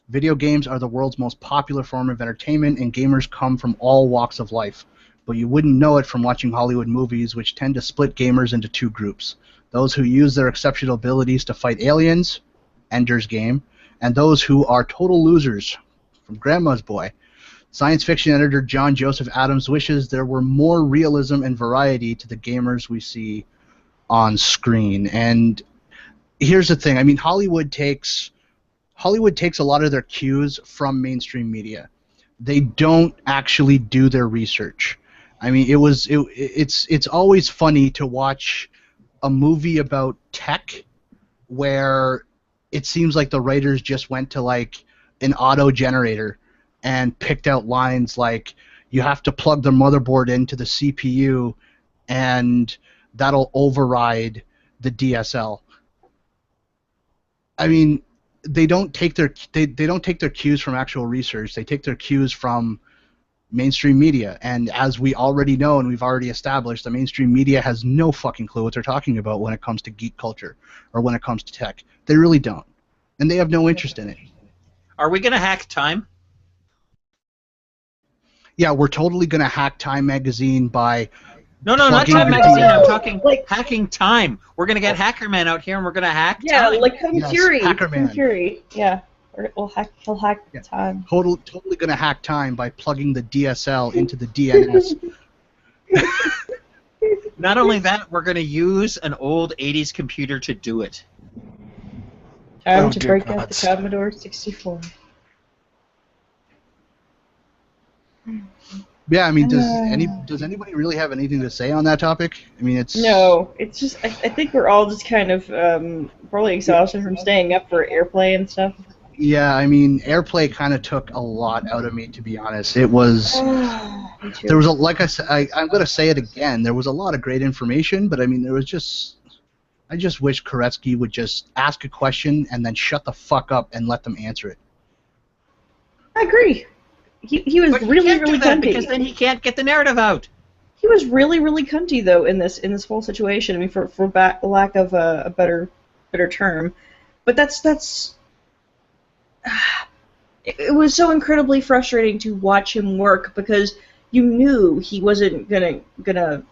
Video games are the world's most popular form of entertainment, and gamers come from all walks of life. But you wouldn't know it from watching Hollywood movies, which tend to split gamers into 2 groups. Those who use their exceptional abilities to fight aliens, Ender's Game, and those who are total losers, from Grandma's Boy. Science fiction editor John Joseph Adams wishes there were more realism and variety to the gamers we see on screen. And here's the thing. I mean, Hollywood takes a lot of their cues from mainstream media. They don't actually do their research. I mean, it's always funny to watch a movie about tech where it seems like the writers just went to like an auto generator and picked out lines like, you have to plug the motherboard into the CPU and that'll override the DSL. I mean, they don't take their cues from actual research. They take their cues from mainstream media, and as we already know and we've already established, the mainstream media has no fucking clue what they're talking about when it comes to geek culture or when it comes to tech. They really don't, and they have no interest in it. Are we going to hack Time? Yeah, we're totally gonna hack Time magazine by No, not plugging Time the Magazine. I'm DSL. talking hacking Time. We're going to get Hackerman out here, and we're going to hack Yeah, Time. like Kung Yes, Fury. Hacker Kung Man. Fury. Yeah. Or he'll hack Yeah. Time. Totally gonna hack Time by plugging the DSL into the DNS. Not only that, we're going to use an old 80s computer to do it. Time Oh, to dear break out the gods. Commodore 64. Yeah, I mean, does anybody really have anything to say on that topic? I mean, it's No, it's just I think we're all just kind of probably exhausted from staying up for AirPlay and stuff. Yeah, I mean, AirPlay kind of took a lot out of me, to be honest. It was Me too. there was a like I said, I'm gonna say it again. There was a lot of great information, but I mean, there was just I just wish Koretsky would just ask a question and then shut the fuck up and let them answer it. I agree. He was But he really, can't really do that cunty. because then he can't get the narrative out. He was really, really cunty though in this whole situation. I mean, for lack of a better term, but that's it was so incredibly frustrating to watch him work because you knew he wasn't gonna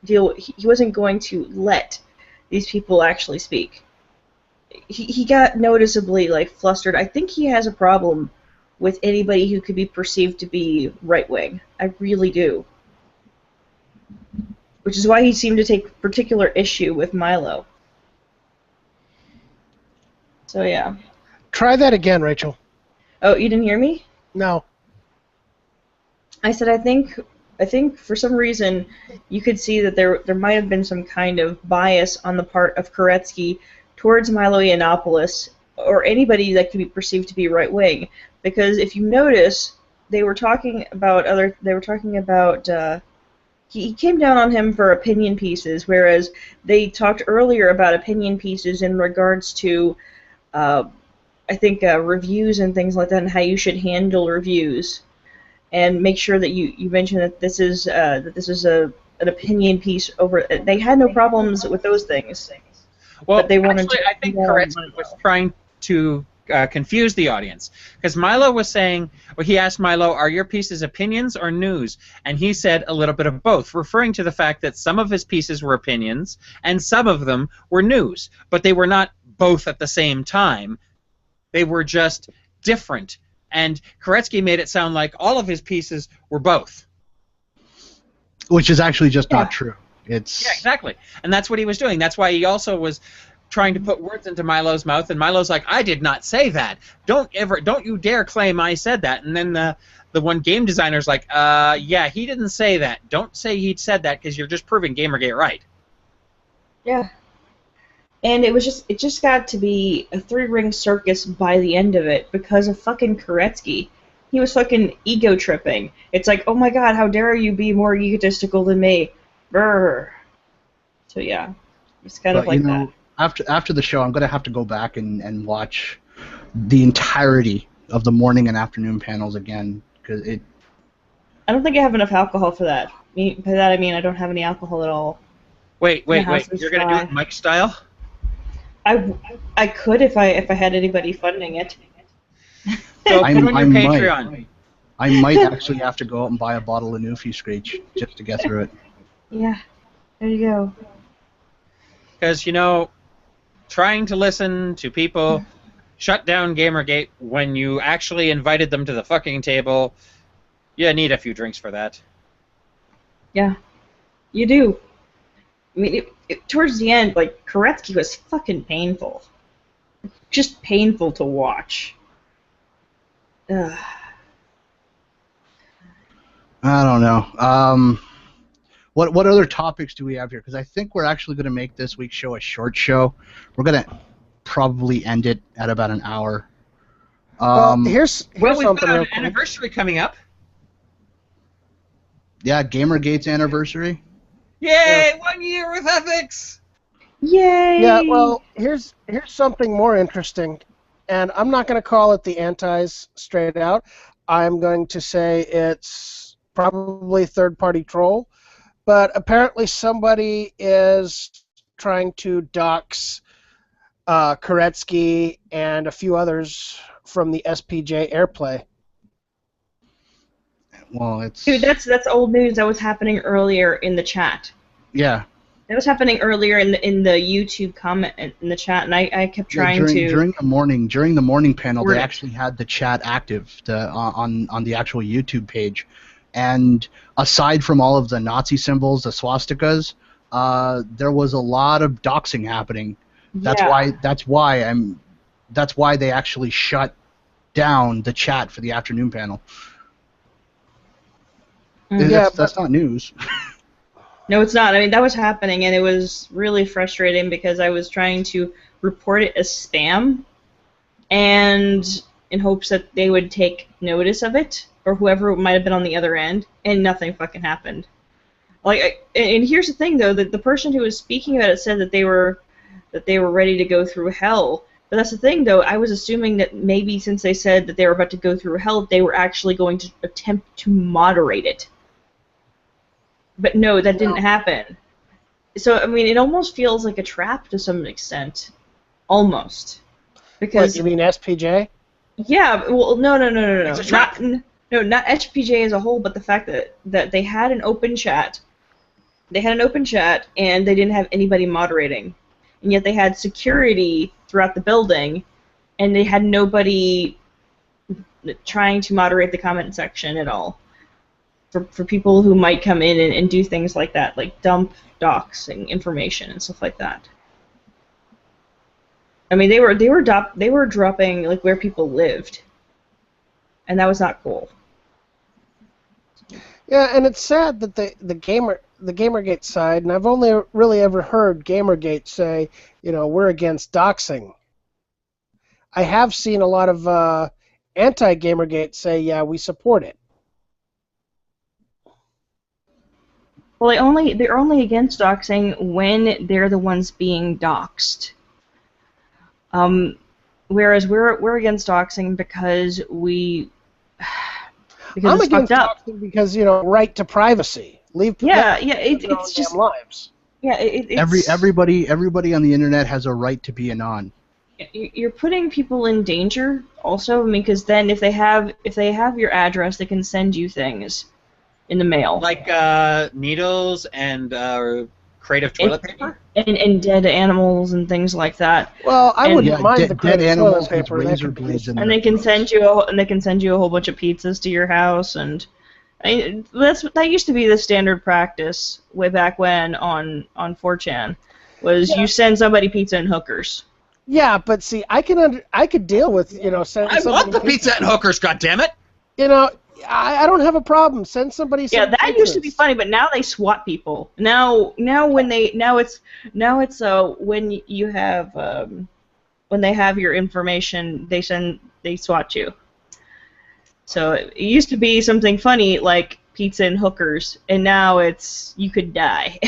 deal. He wasn't going to let these people actually speak. He got noticeably like flustered. I think he has a problem with anybody who could be perceived to be right wing. I really do. Which is why he seemed to take particular issue with Milo. So yeah. Try that again, Rachel. Oh, you didn't hear me? No. I said I think for some reason you could see that there might have been some kind of bias on the part of Koretsky towards Milo Yiannopoulos or anybody that could be perceived to be right wing, because if you notice, they were talking about he came down on him for opinion pieces, whereas they talked earlier about opinion pieces in regards to I think reviews and things like that, and how you should handle reviews, and make sure that you mention that this is an opinion piece over. They had no problems with those things. Well, but they wanted actually, to I think Koretsky was trying to confuse the audience, because Milo was saying, well, he asked Milo, are your pieces opinions or news? And he said a little bit of both, referring to the fact that some of his pieces were opinions and some of them were news, but they were not both at the same time. They were just different. And Koretsky made it sound like all of his pieces were both. Which is actually just not true. Yeah, exactly. And that's what he was doing. That's why he also was trying to put words into Milo's mouth, and Milo's like, I did not say that. Don't you dare claim I said that. And then the one game designer's like, yeah, he didn't say that. Don't say he said that, because you're just proving Gamergate right. Yeah. And it just got to be a three-ring circus by the end of it because of fucking Koretsky. He was fucking ego tripping. It's like, oh my god, how dare you be more egotistical than me? Brr. So yeah, it's kind of like that. After the show, I'm gonna have to go back and watch the entirety of the morning and afternoon panels again, because it. I don't think I have enough alcohol for that. By that I mean I don't have any alcohol at all. Wait. You're gonna do it Mike style? I could if I had anybody funding it. So put on your Patreon. I might actually have to go out and buy a bottle of Newfie Screech just to get through it. Yeah, there you go. Because, trying to listen to people shut down Gamergate when you actually invited them to the fucking table, you need a few drinks for that. Yeah, you do. I mean, towards the end, like, Koretsky was fucking painful. Just painful to watch. Ugh. I don't know. What other topics do we have here? Because I think we're actually going to make this week's show a short show. We're going to probably end it at about an hour. Well, here's we've something got real an quick. anniversary coming up. Yeah, Gamergate's anniversary. Yay! 1 year with ethics. Yay! Yeah, well, here's something more interesting, and I'm not going to call it the antis straight out. I'm going to say it's probably third-party troll, but apparently somebody is trying to dox Koretsky and a few others from the SPJ AirPlay. Well, it's... Dude, that's old news. That was happening earlier in the chat. Yeah. It was happening earlier in the YouTube comment in the chat, and I kept trying during the morning panel, they actually had the chat active on the actual YouTube page, and aside from all of the Nazi symbols, the swastikas, there was a lot of doxing happening. That's why they actually shut down the chat for the afternoon panel. Yeah, that's not news. No, it's not. I mean, that was happening, and it was really frustrating because I was trying to report it as spam, and in hopes that they would take notice of it, or whoever might have been on the other end, and nothing fucking happened. And here's the thing, though, that the person who was speaking about it said that they were ready to go through hell. But that's the thing, though. I was assuming that maybe since they said that they were about to go through hell, they were actually going to attempt to moderate it. But no, that didn't happen. So, I mean, it almost feels like a trap to some extent. Almost. Because... What, you mean SPJ? Yeah, well, no. It's a trap. Not SPJ as a whole, but the fact that they had an open chat. They had an open chat, and they didn't have anybody moderating. And yet they had security throughout the building, and they had nobody trying to moderate the comment section at all. For people who might come in and do things like that, like dump doxing information and stuff like that. I mean, they were dropping like where people lived, and that was not cool. Yeah, and it's sad that the Gamergate side, and I've only really ever heard Gamergate say, you know, we're against doxing. I have seen a lot of anti-Gamergate say, yeah, we support it. Well, they're only against doxing when they're the ones being doxed. Whereas we're against doxing because I'm it's against fucked up. doxing because, you know, right to privacy. It's just lives. Yeah, it's everybody on the internet has a right to be anon. You're putting people in danger also, because then if they have your address, they can send you things in the mail, like needles and creative toilet paper and dead animals and things like that. Well, I wouldn't mind the dead animals toilet paper. with razor blades in And they can send you a whole bunch of pizzas to your house, and that used to be the standard practice way back when on 4chan, was you send somebody pizza and hookers. Yeah, but see, I could deal with, you know, sending I somebody want the pizza and hookers, goddammit! You know, I don't have a problem. Send somebody some Yeah, that pizzas. used to be funny, but now they SWAT people. Now when you have when they have your information, they SWAT you. So it used to be something funny like pizza and hookers, and now it's you could die.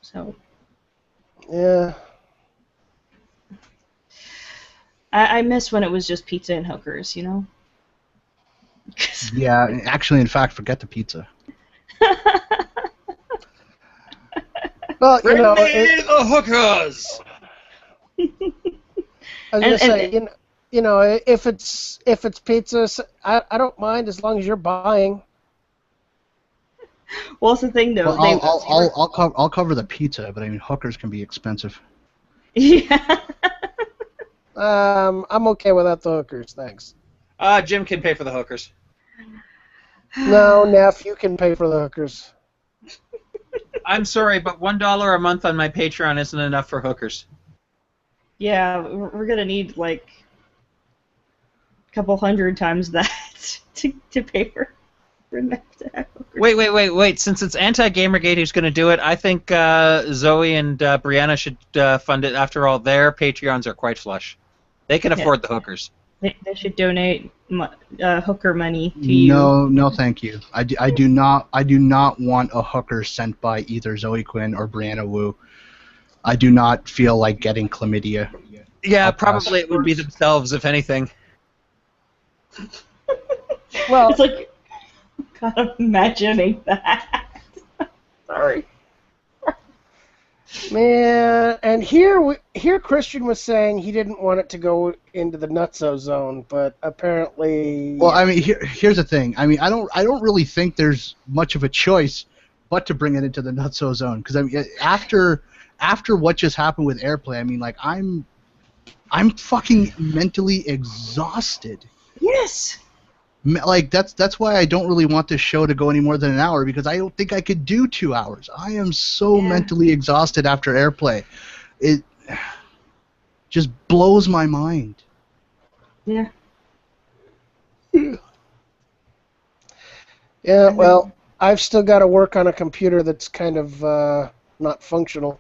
So. Yeah. I miss when it was just pizza and hookers, you know? Yeah, actually, in fact, forget the pizza. Well, you know, the hookers! I was gonna say, you know, if it's pizza, I don't mind as long as you're buying. Well, that's the thing, though. Well, I'll cover the pizza, but I mean, hookers can be expensive. Yeah. I'm okay without the hookers, thanks. Jim can pay for the hookers. No, Neff, you can pay for the hookers. I'm sorry, but $1 a month on my Patreon isn't enough for hookers. Yeah, we're gonna need like a couple hundred times that to pay for Neff to have hookers. Wait. Since it's anti-Gamergate who's going to do it, I think Zoe and Brianna should fund it. After all, their Patreons are quite flush. They can afford the hookers. They should donate hooker money to you. No, thank you. I do not want a hooker sent by either Zoe Quinn or Brianna Wu. I do not feel like getting chlamydia. Yeah, probably it would be themselves, if anything. Well, It's like, God, I'm imagining that. Sorry. man, and here Christian was saying he didn't want it to go into the nutso zone, but apparently. Well, I mean, here's the thing. I mean, I don't really think there's much of a choice but to bring it into the nutso zone, because I mean, after what just happened with AirPlay, I mean, like I'm fucking mentally exhausted. Yes. Like that's why I don't really want this show to go any more than an hour, because I don't think I could do 2 hours. I am so mentally exhausted after AirPlay. It just blows my mind. Yeah. Yeah, well, I've still got to work on a computer that's kind of not functional.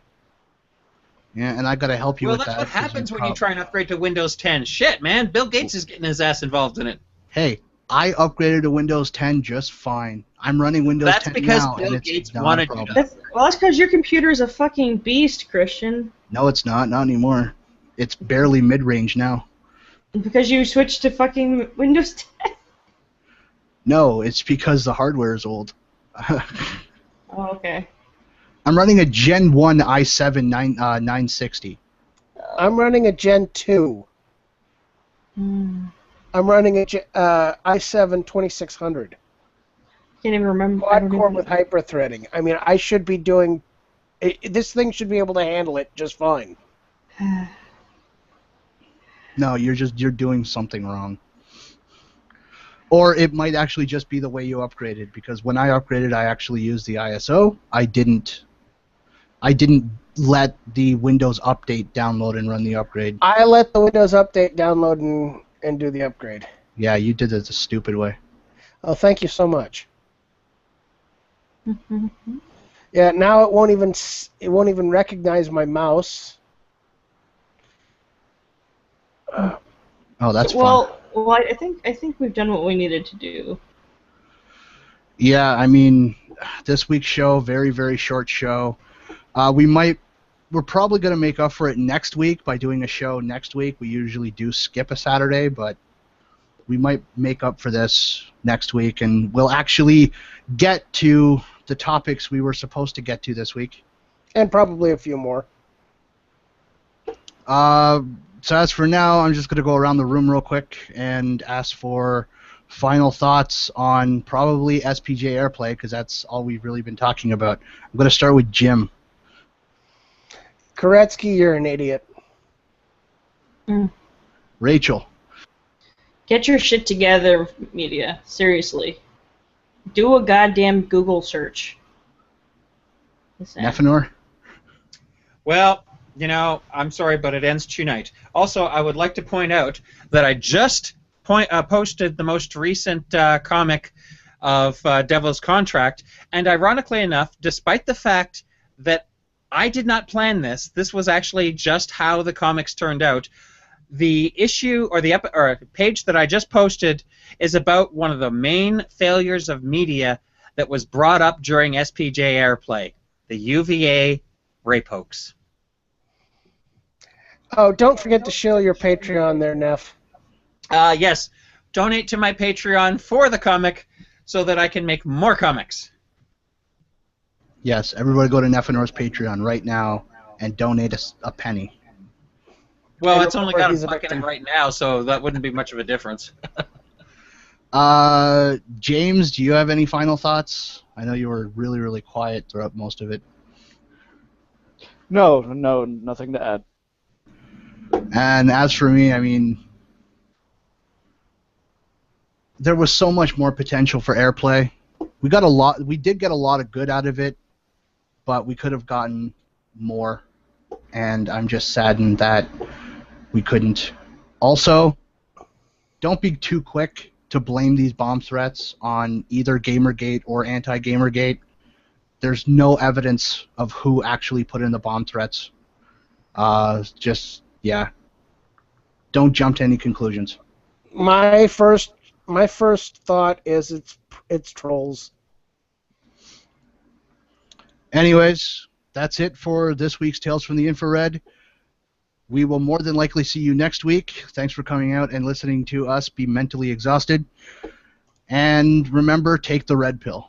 Yeah, and I got to help you Well, with that's that. what 'cause happens when you prob- try and upgrade to Windows 10. Shit, man, Bill Gates is getting his ass involved in it. Hey, I upgraded to Windows 10 just fine. I'm running Windows That's 10 because now, Bill and it's Gates not a wanted you problem. to. That's because your computer is a fucking beast, Christian. No, it's not. Not anymore. It's barely mid-range now. Because you switched to fucking Windows 10. No, it's because the hardware is old. Oh, okay. I'm running a Gen 1 i7 960. I'm running a Gen 2. Hmm. I'm running a i7 2600. Can't even remember. I Quad don't core even... with hyper-threading. I mean, I should be doing... This thing should be able to handle it just fine. No, you're doing something wrong. Or it might actually just be the way you upgraded, because when I upgraded, I actually used the ISO. I didn't let the Windows Update download and run the upgrade. I let the Windows Update download and do the upgrade. Yeah, you did it the stupid way. Oh, thank you so much. Yeah, now it won't even recognize my mouse. Oh, that's fun. Well, I think we've done what we needed to do. Yeah, I mean, this week's show, very, very short show. We're probably going to make up for it next week by doing a show next week. We usually do skip a Saturday, but we might make up for this next week, and we'll actually get to the topics we were supposed to get to this week. And probably a few more. So as for now, I'm just going to go around the room real quick and ask for final thoughts on probably SPJ AirPlay, because that's all we've really been talking about. I'm going to start with Jim. Koretsky, you're an idiot. Rachel. Get your shit together, media. Seriously. Do a goddamn Google search. Nefenor. Well, you know, I'm sorry, but it ends tonight. Also, I would like to point out that I just posted the most recent comic of Devil's Contract, and ironically enough, despite the fact that I did not plan this was actually just how the comics turned out. The issue or the page that I just posted is about one of the main failures of media that was brought up during SPJ AirPlay, the UVA rape hoax. Oh, don't forget to show your Patreon there, Neff. Yes, donate to my Patreon for the comic so that I can make more comics. Yes, everybody go to Nefenor's Patreon right now and donate a penny. Well, it's only got a he's a buck in victim. it right now, so that wouldn't be much of a difference. James, do you have any final thoughts? I know you were really, really quiet throughout most of it. No, nothing to add. And as for me, I mean, there was so much more potential for AirPlay. We did get a lot of good out of it, but we could have gotten more, and I'm just saddened that we couldn't. Also, don't be too quick to blame these bomb threats on either Gamergate or anti-Gamergate. There's no evidence of who actually put in the bomb threats. Yeah. Don't jump to any conclusions. My first thought is it's trolls. Anyways, that's it for this week's Tales from the Infrared. We will more than likely see you next week. Thanks for coming out and listening to us be mentally exhausted. And remember, take the red pill.